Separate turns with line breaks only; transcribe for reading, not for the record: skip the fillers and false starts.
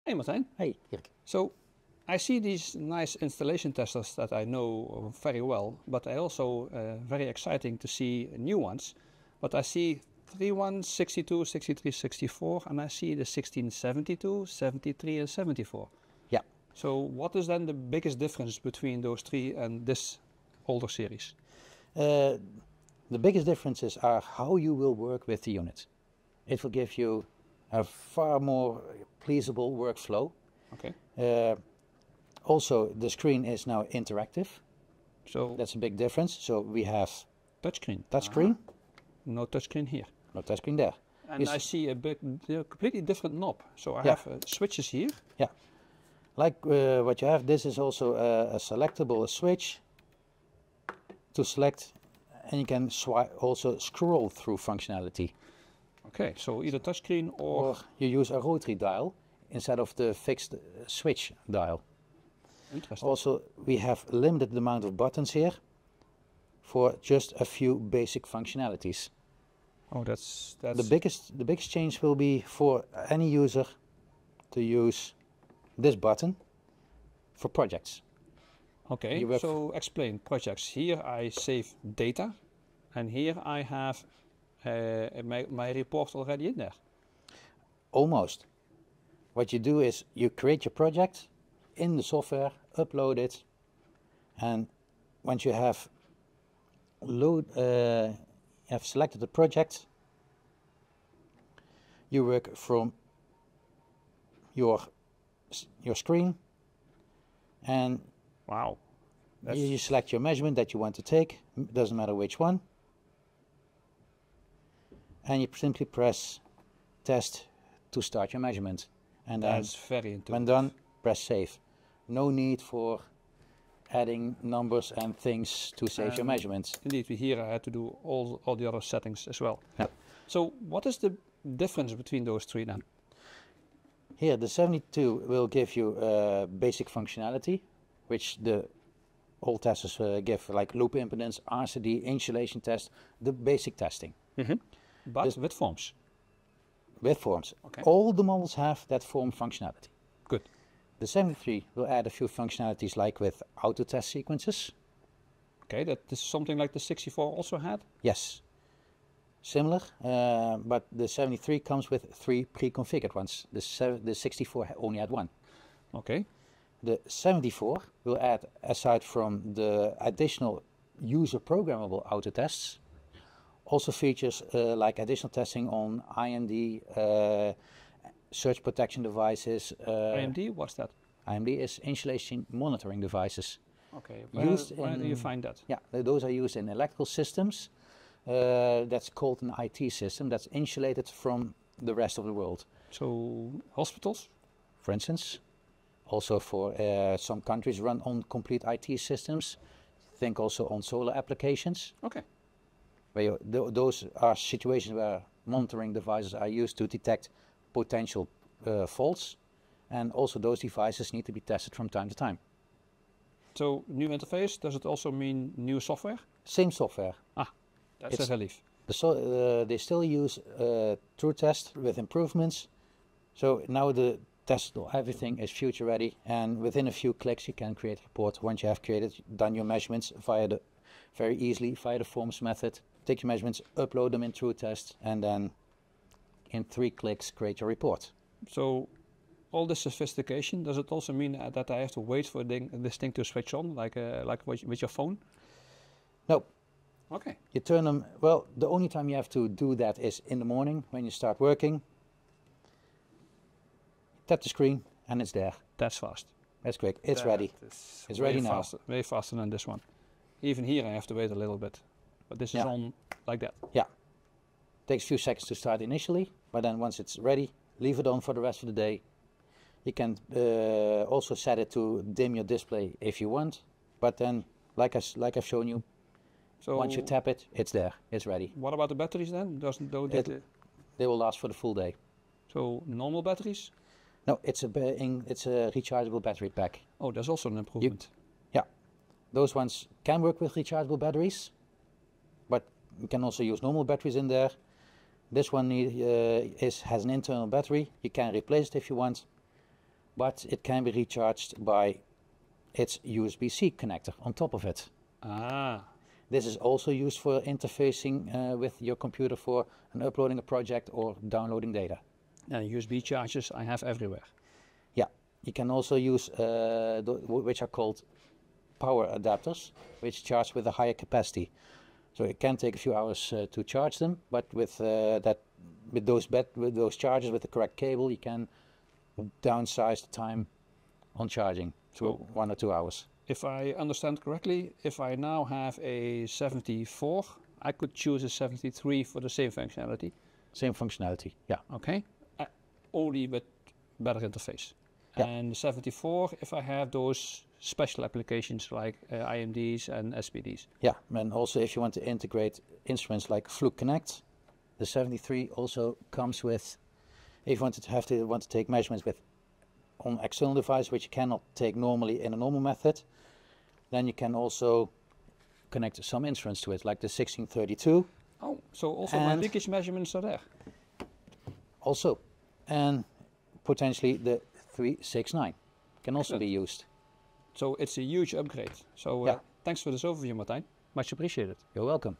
Hey Martijn.
Hey, Dirk.
So I see these nice installation testers that I know very well, but I also very exciting to see new ones. But I see 31, 62, 63, 64, and I see the 1672, 73, and 74.
Yeah.
So what is then the biggest difference between those three and this older series?
The biggest differences are how you will work with the unit. It will give you a far more pleasable workflow.
Okay.
Also, the screen is now interactive.
So
that's a big difference. So we have
touchscreen.
Touchscreen.
No touchscreen here.
No touchscreen there.
And I see a completely different knob. So I have switches here.
Yeah. Like what you have, this is also a selectable switch to select, and you can also scroll through functionality.
Okay, so either touchscreen or
you use a rotary dial instead of the fixed switch dial.
Interesting.
Also, we have a limited amount of buttons here for just a few basic functionalities.
Oh, that's
the biggest change will be for any user to use this button for projects.
Okay, so explain projects. Here I save data, and here I have my report already in there.
Almost. What you do is you create your project in the software, upload it, and once you have selected the project, you work from your screen, and
wow,
you select your measurement that you want to take. Doesn't matter which one, and you simply press test to start your measurement, and
that's very intuitive.
When done, press save. No need for adding numbers and things to save your measurements.
Indeed, here I had to do all the other settings as well.
Yeah.
So what is the difference between those three then?
Here the 72 will give you basic functionality, which the old testers give, like loop impedance, RCD, insulation test, the basic testing.
Mm-hmm. But with forms.
With forms.
Okay.
All the models have that form functionality.
Good.
The 73 will add a few functionalities like with auto test sequences.
Okay, that is something like the 64 also had?
Yes. Similar, but the 73 comes with 3 pre-configured ones. The 64 only had 1.
Okay.
The 74 will add, aside from the additional user programmable auto tests, also features like additional testing on IMD, surge protection devices.
IMD, what's that?
IMD is insulation monitoring devices.
Okay, where do you find that?
Yeah, those are used in electrical systems. That's called an IT system that's insulated from the rest of the world.
So hospitals?
For instance. Also for some countries run on complete IT systems. Think also on solar applications.
Okay.
Where those are situations where monitoring devices are used to detect potential faults, and also those devices need to be tested from time to time.
So new interface, does it also mean new software?
Same software.
Ah, that's a relief.
They still use true test with improvements. So now the test, everything is future ready, and within a few clicks you can create a report. Once you have done your measurements very easily via the forms method, take your measurements, upload them in true test, and then in 3 clicks create your report.
So all this sophistication, does it also mean that I have to wait for this thing to switch on, like with your phone?
No.
Okay.
You turn them, well, the only time you have to do that is in the morning when you start working. Tap the screen and it's there.
That's fast.
That's quick. It's ready. It's ready now.
Way faster than this one. Even here I have to wait a little bit. But this is on like that.
Yeah. Takes a few seconds to start initially, but then once it's ready, leave it on for the rest of the day. You can also set it to dim your display if you want, but then, like I've shown you, so once you tap it, it's there, it's ready.
What about the batteries then?
They will last for the full day.
So normal batteries?
No, it's a rechargeable battery pack.
Oh, that's also an improvement.
Yeah, those ones can work with rechargeable batteries, but you can also use normal batteries in there. This one has an internal battery. You can replace it if you want, but it can be recharged by its USB-C connector on top of it.
Ah.
This is also used for interfacing with your computer for uploading a project or downloading data.
And USB chargers I have everywhere.
Yeah, you can also use which are called power adapters, which charge with a higher capacity. So it can take a few hours to charge them, but with those chargers with the correct cable, you can downsize the time on charging to 1 or 2 hours.
If I understand correctly, if I now have a 74, I could choose a 73 for the same functionality.
Same functionality, yeah.
Okay, only with better interface.
Yeah.
And the 74, if I have those special applications like IMDs and SPDs.
Yeah, and also if you want to integrate instruments like Fluke Connect, the 73 also comes with, if you want to take measurements with on external device, which you cannot take normally in a normal method, then you can also connect some instruments to it, like the 1632.
Oh, so also my leakage measurements are there.
Also, and potentially the 369 can also be used.
So it's a huge upgrade. So
yeah.
Thanks for this overview, Martijn. Much appreciated.
You're welcome.